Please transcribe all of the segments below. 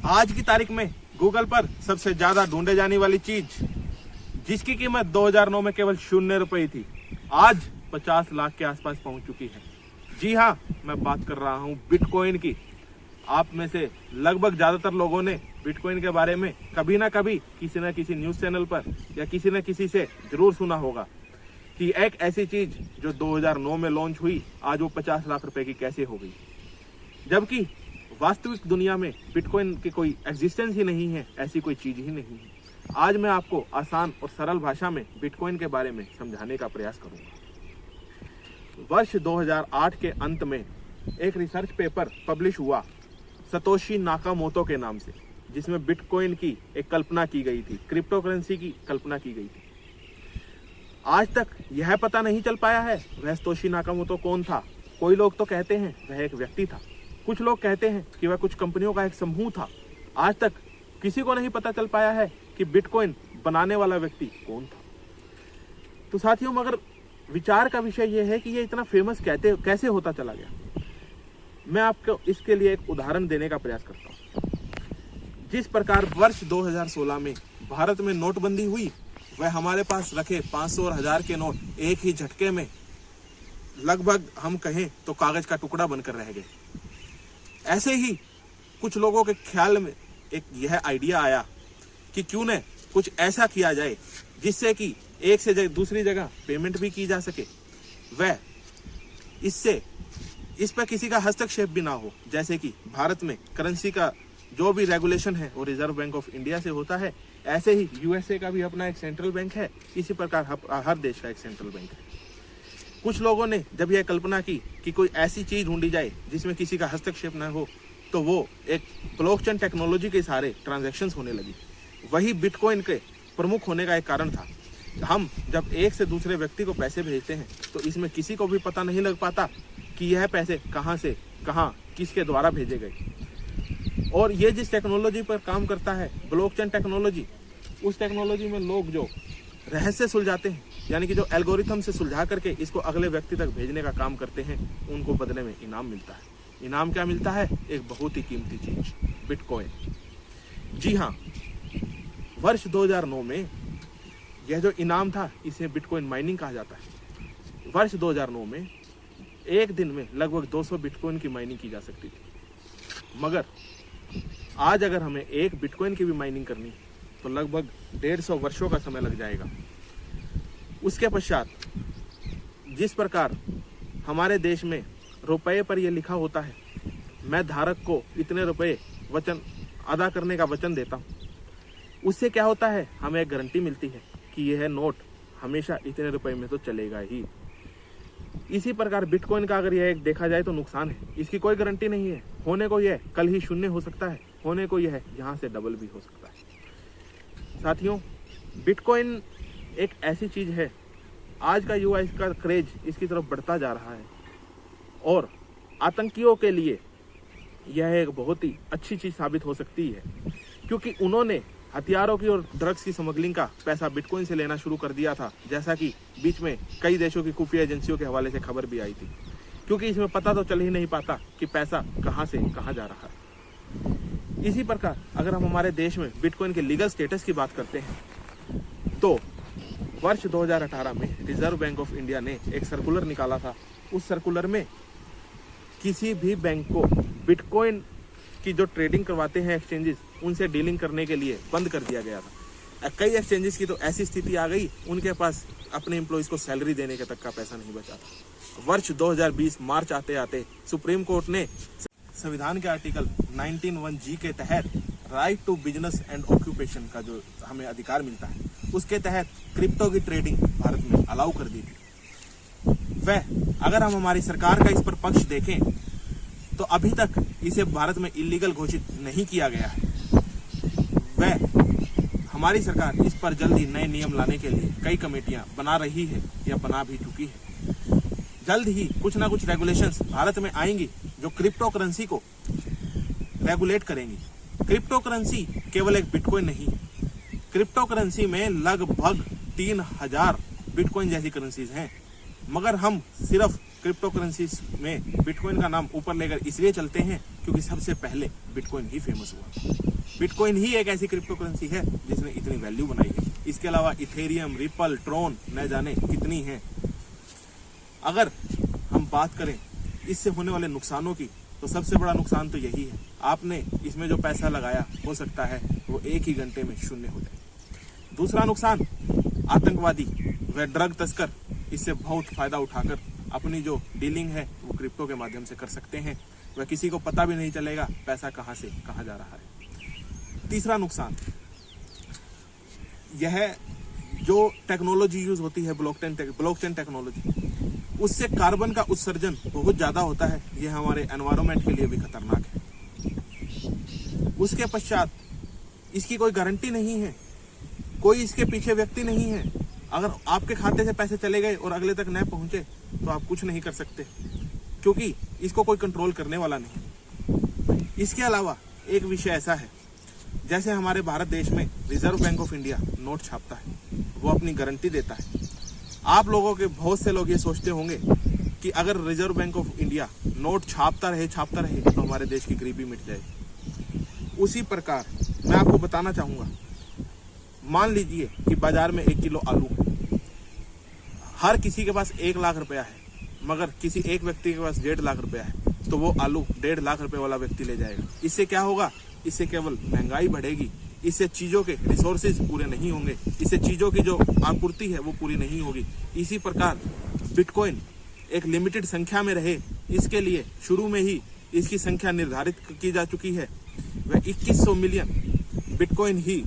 आज की तारीख में गूगल पर सबसे ज्यादा ढूंढे जाने वाली चीज जिसकी कीमत 2009 में केवल 0 रुपए थी, आज 50 लाख के आसपास पहुंच चुकी है। जी हाँ, मैं बात कर रहा हूं बिटकॉइन की। आप में से लगभग ज्यादातर लोगों ने बिटकॉइन के बारे में कभी ना कभी किसी न किसी न्यूज चैनल पर या किसी न किसी से जरूर सुना होगा कि एक ऐसी चीज जो 2009 में लॉन्च हुई, आज वो 50 लाख रुपए की कैसे हो गई, जबकि वास्तविक दुनिया में बिटकॉइन की कोई एग्जिस्टेंस ही नहीं है, ऐसी कोई चीज ही नहीं है। आज मैं आपको आसान और सरल भाषा में बिटकॉइन के बारे में समझाने का प्रयास करूंगा। वर्ष 2008 के अंत में एक रिसर्च पेपर पब्लिश हुआ सतोशी नाकामोटो के नाम से, जिसमें बिटकॉइन की एक कल्पना की गई थी, क्रिप्टो करेंसी की कल्पना की गई थी। आज तक यह पता नहीं चल पाया है वह सतोशी नाकामोटो कौन था। कोई लोग तो कहते हैं वह एक व्यक्ति था, कुछ लोग कहते हैं कि वह कुछ कंपनियों का एक समूह था। आज तक किसी को नहीं पता चल पाया है कि बिटकॉइन बनाने वाला व्यक्ति कौन था। तो साथियों, मगर विचार का विषय यह है कि ये इतना फेमस कैसे होता चला गया। मैं आपको इसके लिए एक उदाहरण देने का प्रयास करता हूँ। जिस प्रकार वर्ष 2016 में भारत में नोटबंदी हुई, वह हमारे पास रखे 500 और 1000 के नोट एक ही झटके में लगभग हम कहें तो कागज का टुकड़ा बनकर रह गए। ऐसे ही कुछ लोगों के ख्याल में एक यह आइडिया आया कि क्यों न कुछ ऐसा किया जाए जिससे कि एक से दूसरी जगह पेमेंट भी की जा सके, वह इससे इस पर किसी का हस्तक्षेप भी ना हो। जैसे कि भारत में करेंसी का जो भी रेगुलेशन है वो रिजर्व बैंक ऑफ इंडिया से होता है, ऐसे ही यूएसए का भी अपना एक सेंट्रल बैंक है, इसी प्रकार हर देश का एक सेंट्रल बैंक है। कुछ लोगों ने जब यह कल्पना की कि कोई ऐसी चीज ढूंढी जाए जिसमें किसी का हस्तक्षेप न हो, तो वो एक ब्लॉकचेन टेक्नोलॉजी के सहारे ट्रांजैक्शंस होने लगी। वही बिटकॉइन के प्रमुख होने का एक कारण था। हम जब एक से दूसरे व्यक्ति को पैसे भेजते हैं तो इसमें किसी को भी पता नहीं लग पाता कि यह पैसे कहां से कहां किसके द्वारा भेजे गए। और ये जिस टेक्नोलॉजी पर काम करता है, ब्लॉकचेन टेक्नोलॉजी, उस टेक्नोलॉजी में लोग जो रहस्य सुलझाते हैं, यानी कि जो एल्गोरिथम से सुलझा करके इसको अगले व्यक्ति तक भेजने का काम करते हैं, उनको बदले में इनाम मिलता है। इनाम क्या मिलता है? एक बहुत ही कीमती चीज, बिटकॉइन। जी हाँ, वर्ष 2009 में यह जो इनाम था, इसे बिटकॉइन माइनिंग कहा जाता है। वर्ष 2009 में एक दिन में लगभग 200 बिटकॉइन की माइनिंग की जा सकती थी, मगर आज अगर हमें एक बिटकॉइन की भी माइनिंग करनी है तो लगभग 150 वर्षों का समय लग जाएगा। उसके पश्चात जिस प्रकार हमारे देश में रुपए पर यह लिखा होता है, मैं धारक को इतने रुपए वचन अदा करने का वचन देता हूँ, उससे क्या होता है, हमें एक गारंटी मिलती है कि यह नोट हमेशा इतने रुपए में तो चलेगा ही। इसी प्रकार बिटकॉइन का अगर यह एक देखा जाए तो नुकसान है, इसकी कोई गारंटी नहीं है। होने को यह कल ही 0 हो सकता है, होने को यह यहाँ से डबल भी हो सकता है। साथियों, बिटकॉइन एक ऐसी चीज है, आज का युवा इसका क्रेज इसकी तरफ बढ़ता जा रहा है और आतंकियों के लिए यह एक बहुत ही अच्छी चीज साबित हो सकती है, क्योंकि उन्होंने हथियारों की और ड्रग्स की स्मगलिंग का पैसा बिटकॉइन से लेना शुरू कर दिया था, जैसा कि बीच में कई देशों की खुफिया एजेंसियों के हवाले से खबर भी आई थी, क्योंकि इसमें पता तो चल ही नहीं पाता कि पैसा कहां से कहां जा रहा है। इसी प्रकार अगर हम हमारे देश में बिटकॉइन के लीगल स्टेटस की बात करते हैं तो वर्ष 2018 में रिजर्व बैंक ऑफ इंडिया ने एक सर्कुलर निकाला था। उस सर्कुलर में किसी भी बैंक को बिटकॉइन की जो ट्रेडिंग करवाते हैं एक्सचेंजेस, उनसे डीलिंग करने के लिए बंद कर दिया गया था। कई एक्सचेंजेस की तो ऐसी स्थिति आ गई, उनके पास अपने एम्प्लॉइज को सैलरी देने के तक का पैसा नहीं बचा था। वर्ष 2020 मार्च आते आते सुप्रीम कोर्ट ने संविधान के आर्टिकल 19(1) के तहत right to business and occupation का जो हमें अधिकार मिलता है, उसके तहत क्रिप्टो की ट्रेडिंग भारत में अलाउ कर दी थी। वह अगर हम हमारी सरकार का इस पर पक्ष देखें तो अभी तक इसे भारत में इलीगल घोषित नहीं किया गया है। वह हमारी सरकार इस पर जल्द ही नए नियम लाने के लिए कई कमेटियां बना रही है या बना भी चुकी है। जल्द ही कुछ ना कुछ रेगुलेशंस भारत में आएंगी जो क्रिप्टो करेंसी को रेगुलेट करेंगी। क्रिप्टो करेंसी केवल एक बिटकॉइन नहीं है, क्रिप्टो करेंसी में लगभग 3000 बिटकॉइन जैसी करेंसीज हैं, मगर हम सिर्फ क्रिप्टो करेंसी में बिटकॉइन का नाम ऊपर लेकर इसलिए चलते हैं क्योंकि सबसे पहले बिटकॉइन ही फेमस हुआ। बिटकॉइन ही एक ऐसी क्रिप्टो करेंसी है जिसने इतनी वैल्यू बनाई है। इसके अलावा इथेरियम, रिपल, ट्रोन न जाने कितनी है। अगर हम बात करें इससे होने वाले नुकसानों की, तो सबसे बड़ा नुकसान तो यही है, आपने इसमें जो पैसा लगाया हो सकता है वो एक ही घंटे में शून्य हो जाए। दूसरा नुकसान, आतंकवादी व ड्रग तस्कर इससे बहुत फायदा उठाकर अपनी जो डीलिंग है वो क्रिप्टो के माध्यम से कर सकते हैं। वह किसी को पता भी नहीं चलेगा पैसा कहाँ से कहाँ जा रहा है। तीसरा नुकसान, यह जो टेक्नोलॉजी यूज होती है ब्लॉकचेन टेक्नोलॉजी, उससे कार्बन का उत्सर्जन बहुत ज्यादा होता है। यह हमारे एनवायरनमेंट के लिए भी खतरनाक है। उसके पश्चात इसकी कोई गारंटी नहीं है, कोई इसके पीछे व्यक्ति नहीं है। अगर आपके खाते से पैसे चले गए और अगले तक न पहुंचे तो आप कुछ नहीं कर सकते, क्योंकि इसको कोई कंट्रोल करने वाला नहीं। इसके अलावा एक विषय ऐसा है, जैसे हमारे भारत देश में Reserve Bank of India note छापता है, वो अपनी गारंटी देता है। आप लोगों के बहुत से लोग ये सोचते होंगे कि अगर Reserve Bank of India note छापता रहे तो हमारे देश की गरीबी मिट जाएगी। उसी प्रकार मैं आपको बताना चाहूंगा, मान लीजिए कि बाजार में 1 किलो आलू है, हर किसी के पास 1 लाख रुपया है, मगर किसी एक व्यक्ति के पास 1.5 लाख रुपया है, तो वो आलू 1.5 लाख रुपए वाला व्यक्ति ले जाएगा। इससे क्या होगा? इससे केवल महंगाई बढ़ेगी, इससे चीजों के रिसोर्सेज पूरे नहीं होंगे, इससे चीजों की जो आपूर्ति है वो पूरी नहीं होगी। इसी प्रकार बिटकॉइन एक लिमिटेड संख्या में रहे, इसके लिए शुरू में ही इसकी संख्या निर्धारित की जा चुकी है। वह 2100 मिलियन बिटकॉइन ही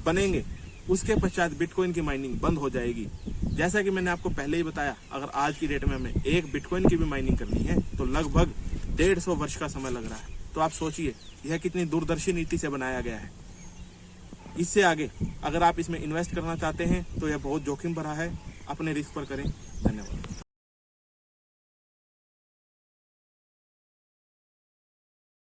बनेंगे। उसके पश्चात बिटकॉइन की माइनिंग बंद हो जाएगी। जैसा कि मैंने आपको पहले ही बताया, अगर आज की डेट में हमें एक बिटकॉइन की भी माइनिंग करनी है तो लगभग 150 वर्ष का समय लग रहा है। तो आप सोचिए यह कितनी दूरदर्शी नीति से बनाया गया है। इससे आगे अगर आप इसमें इन्वेस्ट करना चाहते हैं तो यह बहुत जोखिम भरा है। अपने रिस्क पर करें। धन्यवाद।